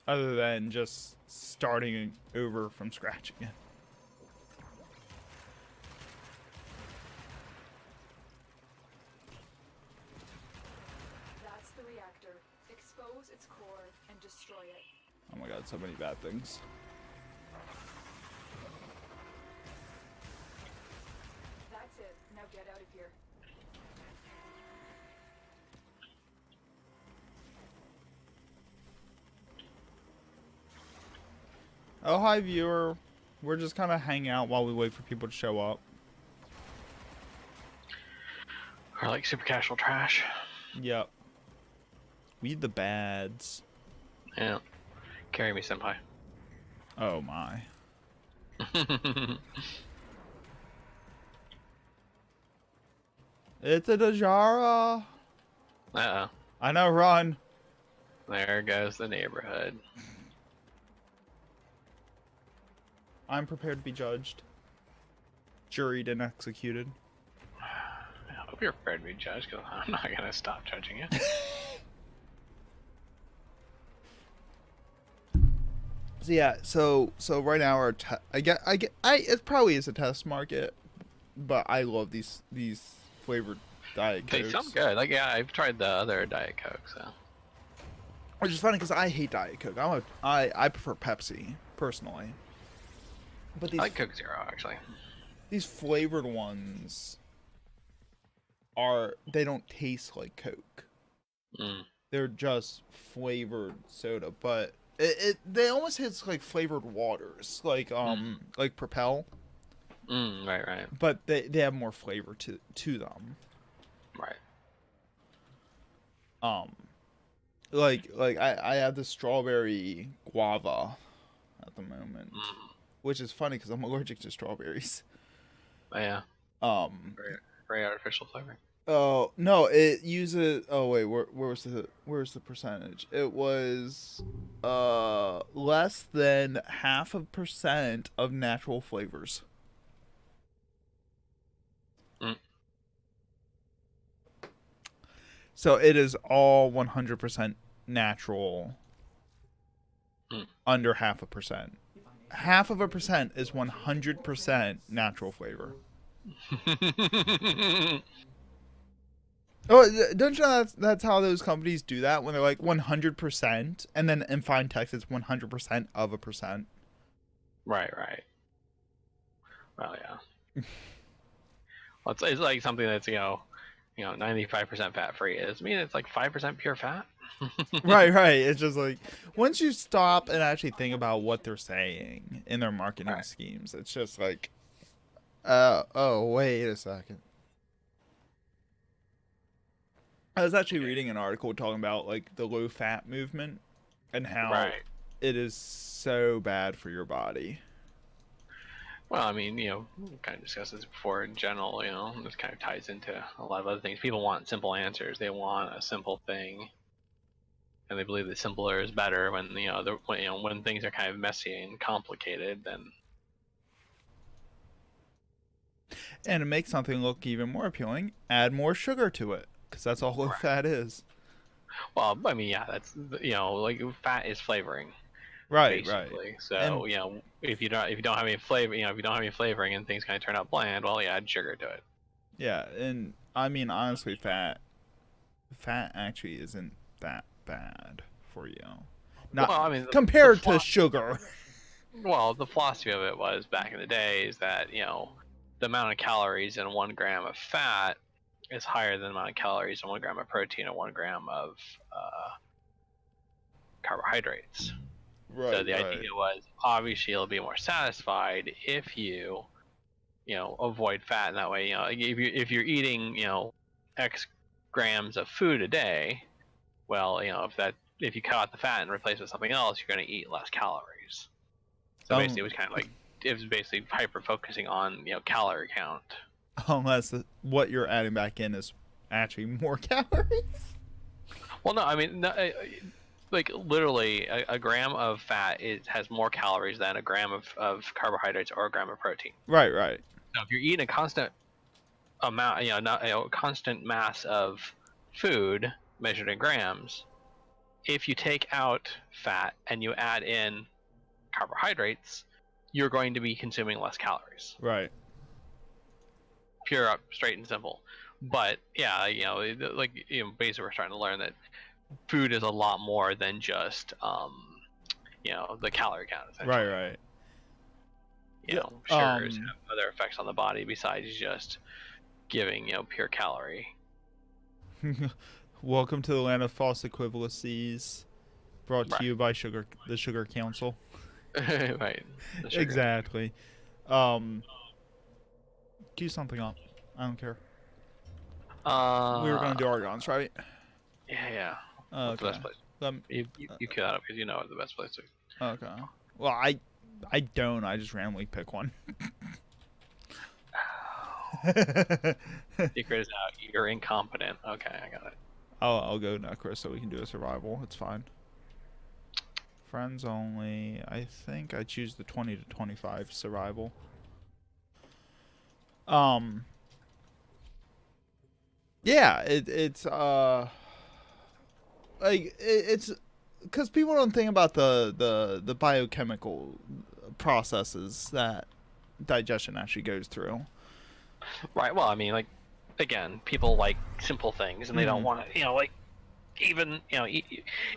other than just starting over from scratch again. That's the reactor. Expose its core and destroy it. Oh my god, so many bad things. That's it. Now get out of here. Oh, hi, viewer. We're just kind of hanging out while we wait for people to show up. Or like super casual trash. Yep. We the bads. Yeah. Carry me, senpai. Oh my. It's a Dajara. Uh-oh. I know, run. There goes the neighborhood. I'm prepared to be judged. Juried and executed. I hope you're prepared to be judged, because I'm not gonna stop judging you. So yeah, so right now our it probably is a test market, but I love these flavored Diet They Cokes. sound good. Like, yeah, I've tried the other Diet Coke, so. Which is funny because I hate Diet Coke. I prefer Pepsi personally. But these I like Coke Zero, actually. these flavored ones they don't taste like Coke. Mm. They're just flavored soda, but they almost taste like flavored waters, like Propel. Right. But they have more flavor to them. Right. Like I have the strawberry guava at the moment, which is funny because I'm allergic to strawberries. Oh, yeah. Very artificial flavoring. Oh no, it uses. Oh wait, where's the percentage? It was less than 0.5% of natural flavors. Mm. So it is all 100% natural. Under 0.5%. 0.5% is 100% natural flavor. Oh, don't you know that's how those companies do that when they're like 100%, and then in fine text it's 100% of a percent. Right. Well, yeah. Well, it's like something that's 95% fat free. I mean, it's like 5% pure fat. Right. It's just like once you stop and actually think about what they're saying in their marketing schemes, it's just like, oh wait a second. I was actually reading an article talking about like the low fat movement and how it is so bad for your body. Well, I mean, we kind of discussed this before in general, this kind of ties into a lot of other things. People want simple answers. They want a simple thing. And they believe that simpler is better when, when things are kind of messy and complicated, then. And to make something look even more appealing, add more sugar to it. Because that's all low fat is. Well, I mean, yeah, that's, like fat is flavoring. Right. So, if you don't have any flavor, if you don't have any flavoring and things kind of turn out bland, well, yeah, add sugar to it. Yeah, and I mean, honestly, fat actually isn't that bad for you. Not well, I mean, compared to sugar. Well, the philosophy of it was back in the day is that, the amount of calories in 1 gram of fat is higher than the amount of calories in 1 gram of protein and 1 gram of carbohydrates. Right. So the idea was obviously you'll be more satisfied if you, avoid fat in that way. If you're eating, X grams of food a day, well, if you cut out the fat and replace it with something else, you're going to eat less calories. So basically, it was kind of like it was basically hyper focusing on calorie count. Unless what you're adding back in is actually more calories. Well, no, I mean, no, like literally, a gram of fat has more calories than a gram of carbohydrates or a gram of protein. Right. So if you're eating a constant amount, constant mass of food measured in grams, if you take out fat and you add in carbohydrates, you're going to be consuming less calories. Right. Pure up, straight and simple. But yeah, like basically we're starting to learn that food is a lot more than just the calorie count. Essentially. Right. Sugars have other effects on the body besides just giving pure calorie. Welcome to the land of false equivalencies, brought to you by the Sugar Council. Right. Exactly. Cue something up. I don't care. We were gonna do Argons, right? Yeah. Okay. The best place. You cue that up because you know the best place to. Okay. Well, I don't. I just randomly pick one. Secret is out. You're incompetent. Okay, I got it. I'll go Necro so we can do a survival. It's fine. Friends only. I think I choose the 20 to 25 survival. Yeah, it's like it's because people don't think about the biochemical processes that digestion actually goes through. Right. Well, I mean, like, again, people like simple things, and they don't want to, like, even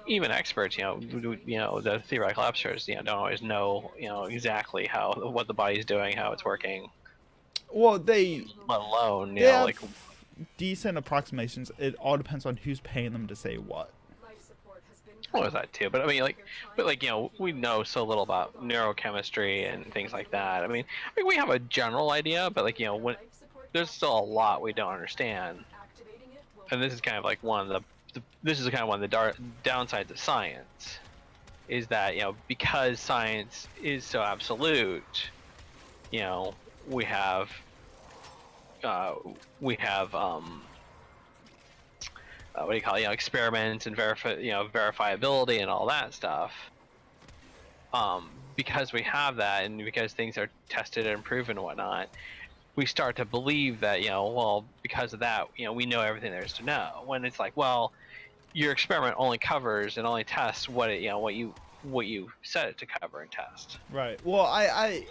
even experts, the theoretical experts, don't always know, exactly what the body's doing, how it's working. Well, let alone, like decent approximations. It all depends on who's paying them to say what. Well, that too, but I mean, we know so little about neurochemistry and things like that. I mean, we have a general idea, but there's still a lot we don't understand. And this is kind of like one of the downsides of science, is that because science is so absolute, we have what do you call it? Experiments and verifiability and all that stuff. Because we have that, and because things are tested and proven and whatnot, we start to believe that because of that, we know everything there is to know. When it's like, well, your experiment only covers and only tests what you set it to cover and test. Right. Well, I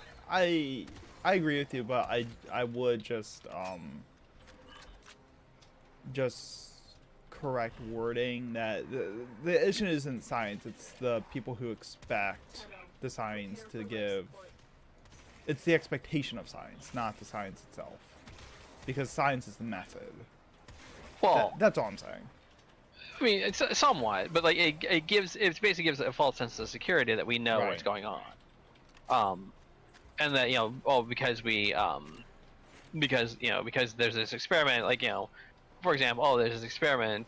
agree with you, but I would just correct wording that the issue isn't science, it's the people who expect the science to give. It's the expectation of science, not the science itself, because science is the method. Well, that's all I'm saying. I mean, it's somewhat, but like it basically gives a false sense of security that we know what's going on, and that because there's this experiment, for example, there's this experiment,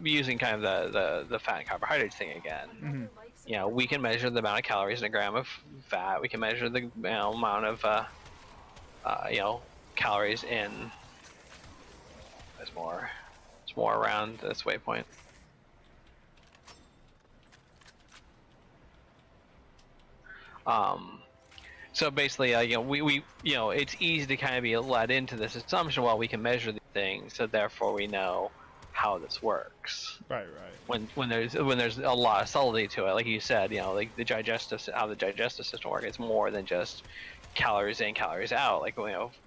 using kind of the fat and carbohydrates thing again. We can measure the amount of calories in a gram of fat. We can measure the amount of calories in. There's more. It's more around this waypoint. So basically, we it's easy to kind of be led into this assumption, well, we can measure these things, so therefore we know how this works. Right. When there's a lot of subtlety to it, like you said, how the digestive system works. It's more than just calories in, calories out. Like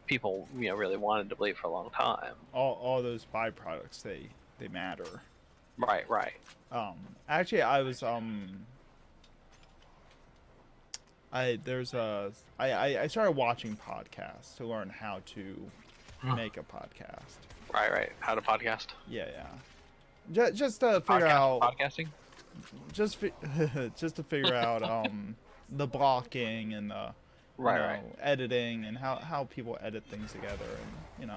people really wanted to believe for a long time. All those byproducts, they matter. Right. Actually, I was I started watching podcasts to learn how to make a podcast. Right. How to podcast? Yeah. Just to figure out podcasting. Just to figure out the blocking and the editing and how people edit things together, and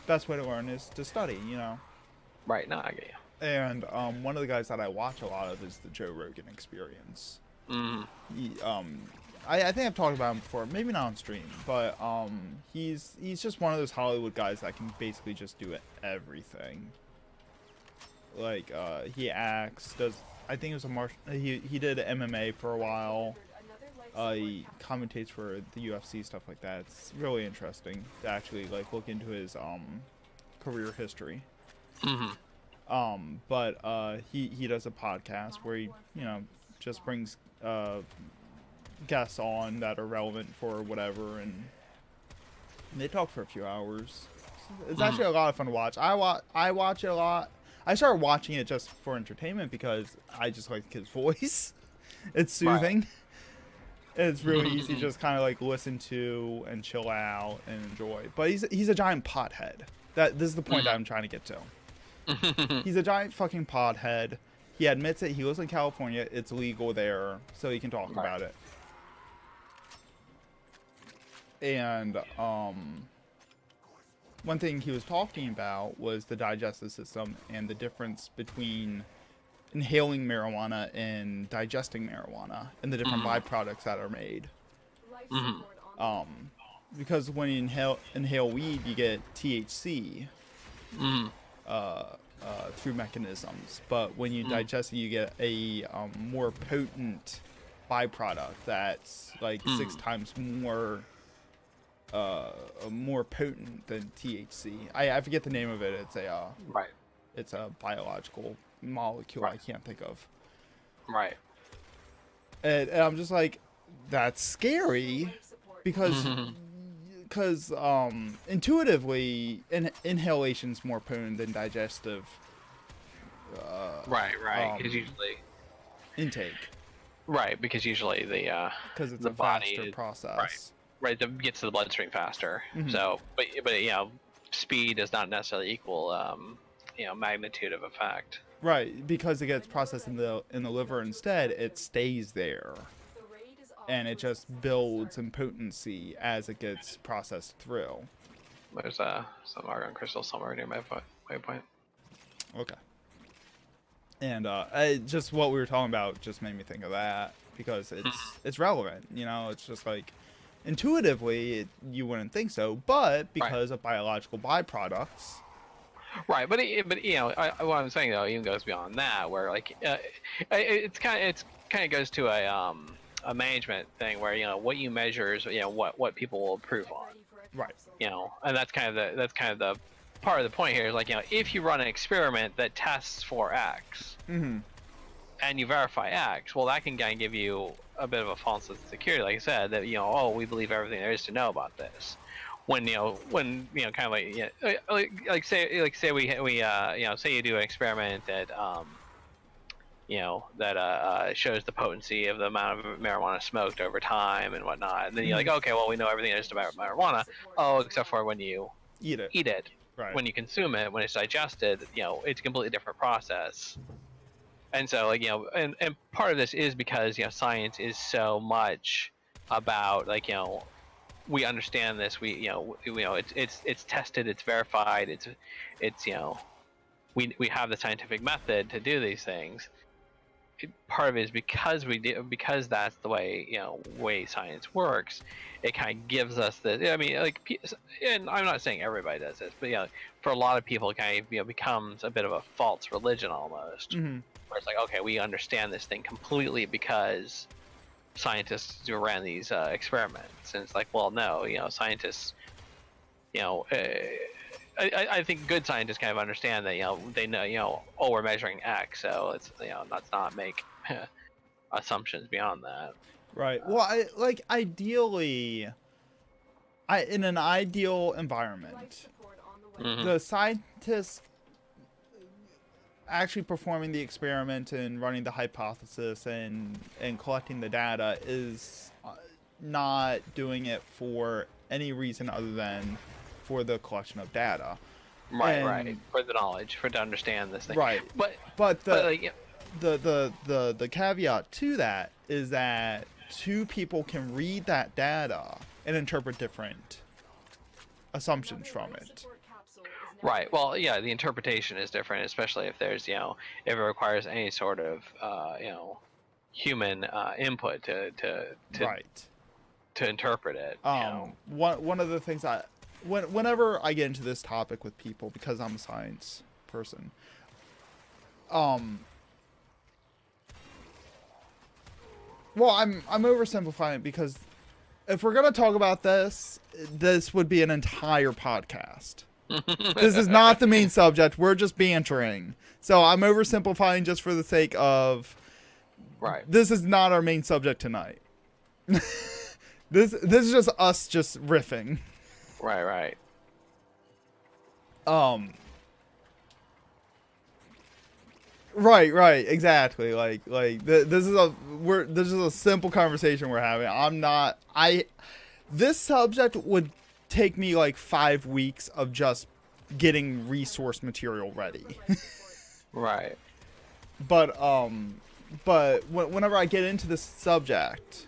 best way to learn is to study. Right. No, I get you. And one of the guys that I watch a lot of is the Joe Rogan Experience. I think I've talked about him before, maybe not on stream, but he's just one of those Hollywood guys that can basically just do everything. Like he acts, I think it was he did MMA for a while. He commentates for the UFC, stuff like that. It's really interesting to actually look into his career history. But he does a podcast where he, just brings guests on that are relevant for whatever, and they talk for a few hours. It's actually a lot of fun to watch. I watch it a lot. I started watching it just for entertainment because I just like his voice. It's soothing. Right. It's really easy to just kind of like listen to and chill out and enjoy. But he's a giant pothead. This is the point that I'm trying to get to. He's a giant fucking pothead. He admits it. He lives in California. It's legal there, so he can talk about it. And one thing he was talking about was the digestive system and the difference between inhaling marijuana and digesting marijuana and the different byproducts that are made. Because when you inhale weed, you get THC through mechanisms, but when you digest it, you get a more potent byproduct that's like 6 times more potent than THC. I forget the name of it. It's a it's a biological molecule I can't think of. Right. And I'm just like, that's scary because intuitively inhalation's more potent than digestive because usually intake. Right, because usually because it's the a body faster process. Right, it gets to the bloodstream faster. So, but speed does not necessarily equal magnitude of effect. Right, because it gets processed in the liver instead, it stays there, and it just builds in potency as it gets processed through. There's some argon crystal somewhere near my waypoint. Okay. And just what we were talking about just made me think of that because it's relevant. It's just like intuitively you wouldn't think so, but because of biological byproducts. Right, but what I'm saying though even goes beyond that, where like it's kind of goes to a management thing where what you measure is what people will approve on. Right. And that's kind of the part of the point here is like if you run an experiment that tests for X and you verify X, well that can kind of give you a bit of a false sense of security, like I said, that we believe everything there is to know about this. When kind of like say we say you do an experiment that that shows the potency of the amount of marijuana smoked over time and whatnot, and then you're like, okay, well we know everything there is about marijuana, except for when you eat it. Right. When you consume it, when it's digested, it's a completely different process. And so and part of this is because science is so much about we understand this, it's tested, it's verified, it's we have the scientific method to do these things. Part of it is because that's the way science works. It kind of gives us the. I mean, and I'm not saying everybody does this, but for a lot of people, it kind of becomes a bit of a false religion almost. Where it's like, okay, we understand this thing completely because scientists who ran these experiments, and it's like, well, no, scientists, I think good scientists kind of understand that they know we're measuring X, so let's let's not make assumptions beyond that. Right. Well, ideally, in an ideal environment, the scientists actually performing the experiment and running the hypothesis and collecting the data is not doing it for any reason other than for the collection of data. Right. For the knowledge, to understand this thing. Right. But the caveat to that is that two people can read that data and interpret different assumptions from it. Right. Well, yeah, the interpretation is different, especially if there's, if it requires any sort of, human input to interpret it. One of the things whenever I get into this topic with people, because I'm a science person, well, I'm oversimplifying it because if we're gonna talk about this would be an entire podcast. This is not the main subject. We're just bantering. So I'm oversimplifying just for the sake of. Right. This is not our main subject tonight. This is just us just riffing. Right. Right, exactly. This is a simple conversation we're having. This subject would take me like 5 weeks of just getting resource material ready. Right. But whenever I get into this subject,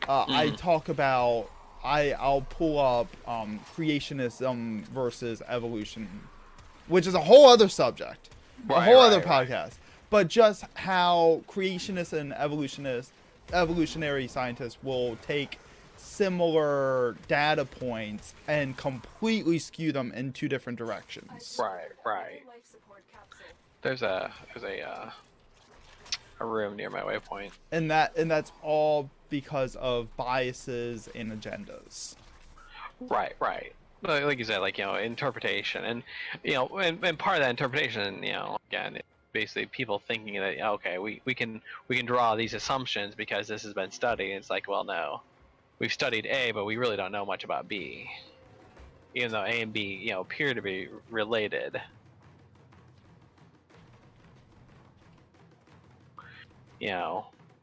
I talk about I'll pull up creationism versus evolution, which is a whole other subject, a whole other podcast. But just how creationists and evolutionary scientists will take similar data points and completely skew them in 2 different directions. Right. There's a room near my waypoint. And that's all because of biases and agendas. Right. Like you said, interpretation, and and part of that interpretation, again, basically people thinking that okay, we can draw these assumptions because this has been studied. And it's like, well, no, we've studied A, but we really don't know much about B, even though A and B appear to be related.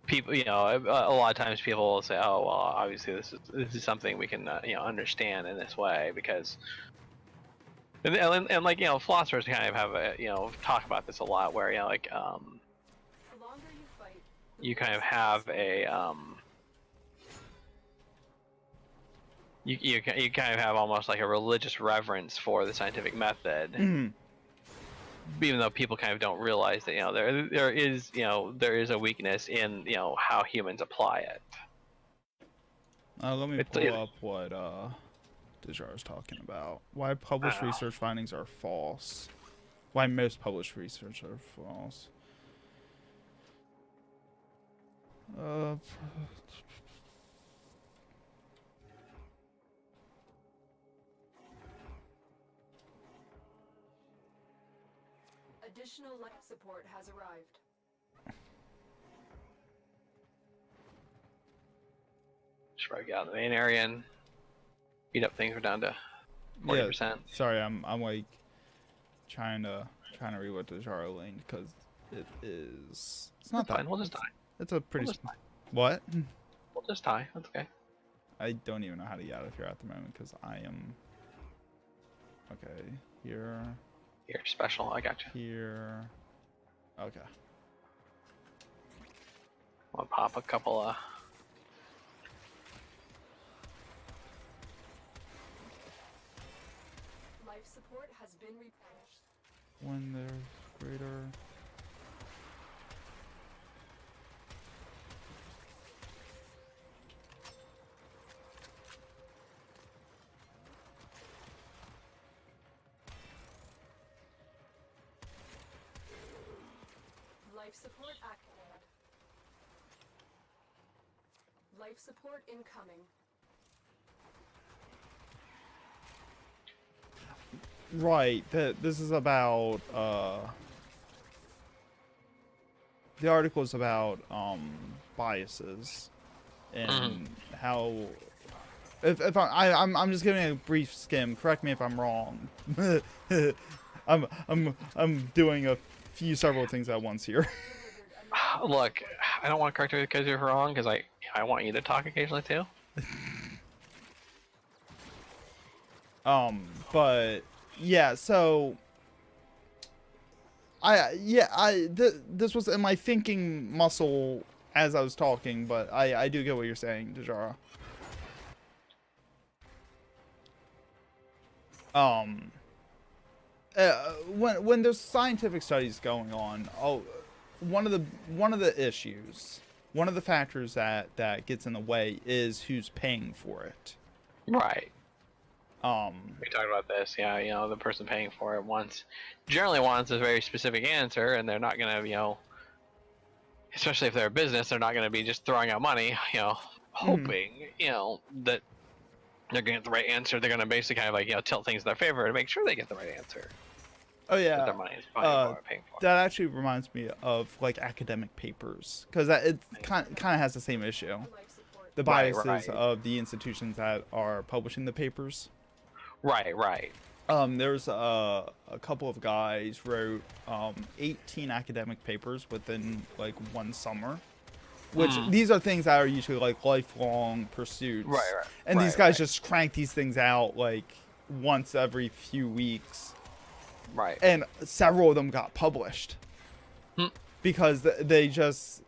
People, a lot of times people will say, oh, well, obviously this is something we can understand in this way because. And philosophers kind of have talk about this a lot, where you kind of have a you kind of have almost like a religious reverence for the scientific method, even though people kind of don't realize that there is a weakness in how humans apply it. Let me pull up what Dejar is talking about. Why published research findings are false. Why most published research are false. Additional life support has arrived. Should probably get out of the main area and speed up things. We're down to 40%. Yeah, sorry, I'm like trying to read what Dejar linked because it's not that. Fine. We'll just die. It's a pretty. What? We'll just die. That's okay. I don't even know how to get out of here at the moment because I am. Okay, here. You're special. I got you. Here. Okay. I'll pop a couple of. Life support has been replenished. When there's greater. Life support activated. Life support incoming. Right. This is about the article is about biases and how if I'm just giving a brief skim. Correct me if I'm wrong. I'm doing a few several things at once here. Look, I don't want to correct you because you're wrong, because I want you to talk occasionally too. But yeah, so this was in my thinking muscle as I was talking, but I do get what you're saying, Dejara. When there's scientific studies going on, one of the issues, one of the factors that gets in the way is who's paying for it. Right. We talked about this. Yeah, the person paying for it generally wants a very specific answer, and they're not gonna, especially if they're a business, they're not gonna be just throwing out money, hoping, that they're gonna get the right answer. They're gonna basically kind of like tilt things in their favor to make sure they get the right answer. Oh That yeah. their money is paying for. That actually reminds me of like academic papers, because it kind of has the same issue. The biases of the institutions that are publishing the papers. Right. There's a couple of guys wrote 18 academic papers within like one summer, which these are things that are usually like lifelong pursuits. Right. And these guys just crank these things out like once every few weeks. Right. And several of them got published because they just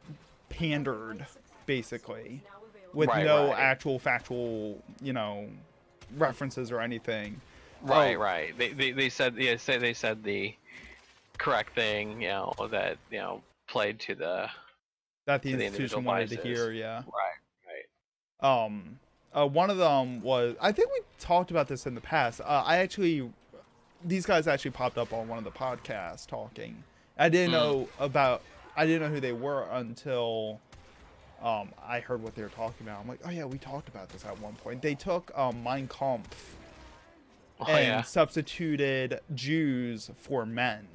pandered, basically, with no actual factual, references or anything. Right. They said the correct thing, that played to the institution wanted to hear. Yeah. Right. One of them was, I think we talked about this in the past. These guys actually popped up on one of the podcasts talking. I didn't know who they were until I heard what they were talking about. I'm like, oh yeah, we talked about this at one point. They took Mein Kampf and substituted Jews for men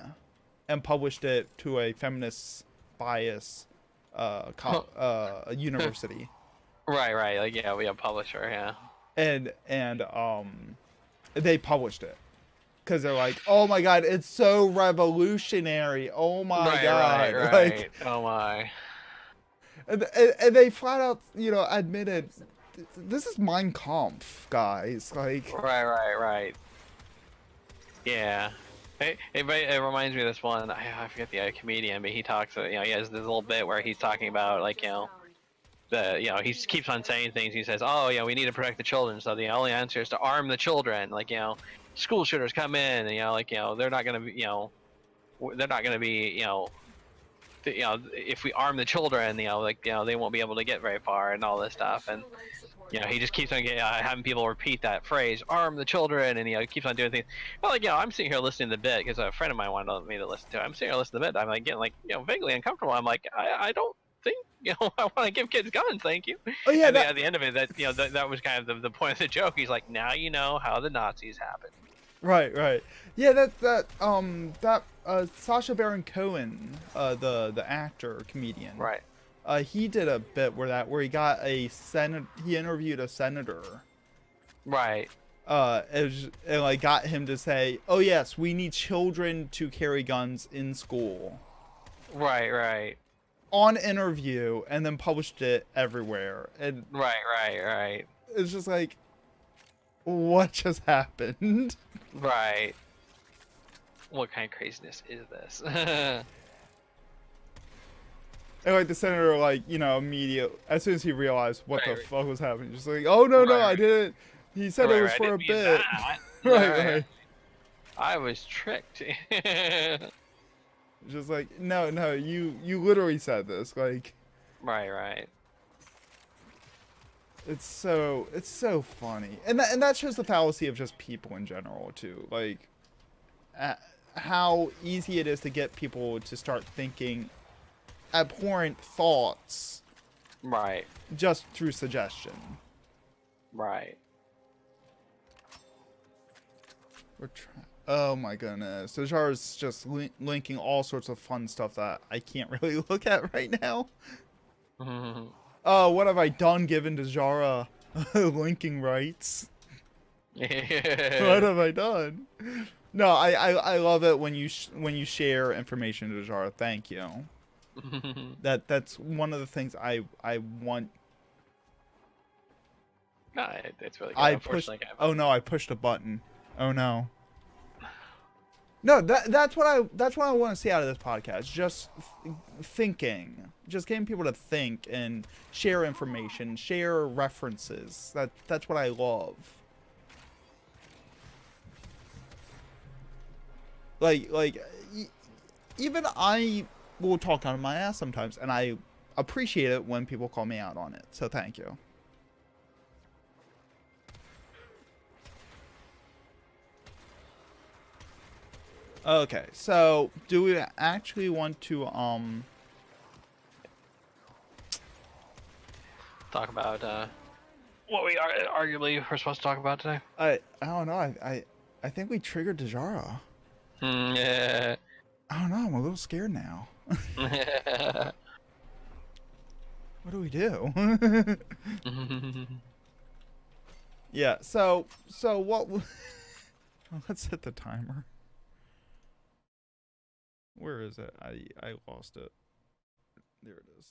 and published it to a feminist bias university. Right. Like we have publisher, And they published it. Because they're like, oh my god, it's so revolutionary. Oh my god. Right. Like, oh my. And they flat out, admitted, this is Mein Kampf, guys. Like. Right. Yeah. It reminds me of this one. I forget the comedian, but he talks. He has this little bit where he's talking about like he keeps on saying things. He says, oh we need to protect the children, so the only answer is to arm the children. Like school shooters come in, and they're not gonna be if we arm the children, they won't be able to get very far and all this stuff. And he just keeps on having people repeat that phrase, arm the children, and he keeps on doing things. Well, I'm sitting here listening to the bit because a friend of mine wanted me to listen to it. I'm sitting here listening to the bit. I'm like getting vaguely uncomfortable. I'm like, I don't think I want to give kids guns, thank you. Oh yeah. At the end of it, that was kind of the point of the joke. He's like, now you know how the Nazis happened. Right. Yeah, that Sacha Baron Cohen, the actor comedian. Right. He did a bit where he got he interviewed a senator. Right. And got him to say, oh yes, we need children to carry guns in school. Right. On interview, and then published it everywhere. And right. It's just like, what just happened? Right. What kind of craziness is this? And the senator, immediately, as soon as he realized what the fuck was happening, just like, oh no, I didn't. He said it was for a bit. Right. I was tricked. Just like, no, you literally said this, like. Right. It's so funny, and that shows the fallacy of just people in general too. Like, how easy it is to get people to start thinking abhorrent thoughts. Right. Just through suggestion. Right. Oh my goodness. Dejar's just linking all sorts of fun stuff that I can't really look at right now. What have I done given Dejara linking rights? What have I done? No, I love it when you share information, Dejara. Thank you. That's one of the things I want. No, it's really good. I pushed a button. Oh no. No, that's what I want to see out of this podcast. Just thinking, just getting people to think and share information, share references. That's what I love. Even I will talk out of my ass sometimes, and I appreciate it when people call me out on it. So thank you. Okay, so do we actually want to talk about what we are arguably we're supposed to talk about today. I don't know. I think we triggered Dejara. Yeah. I don't know. I'm a little scared now. What do we do? Yeah. So what? Let's hit the timer. Where is it? I lost it. There it is.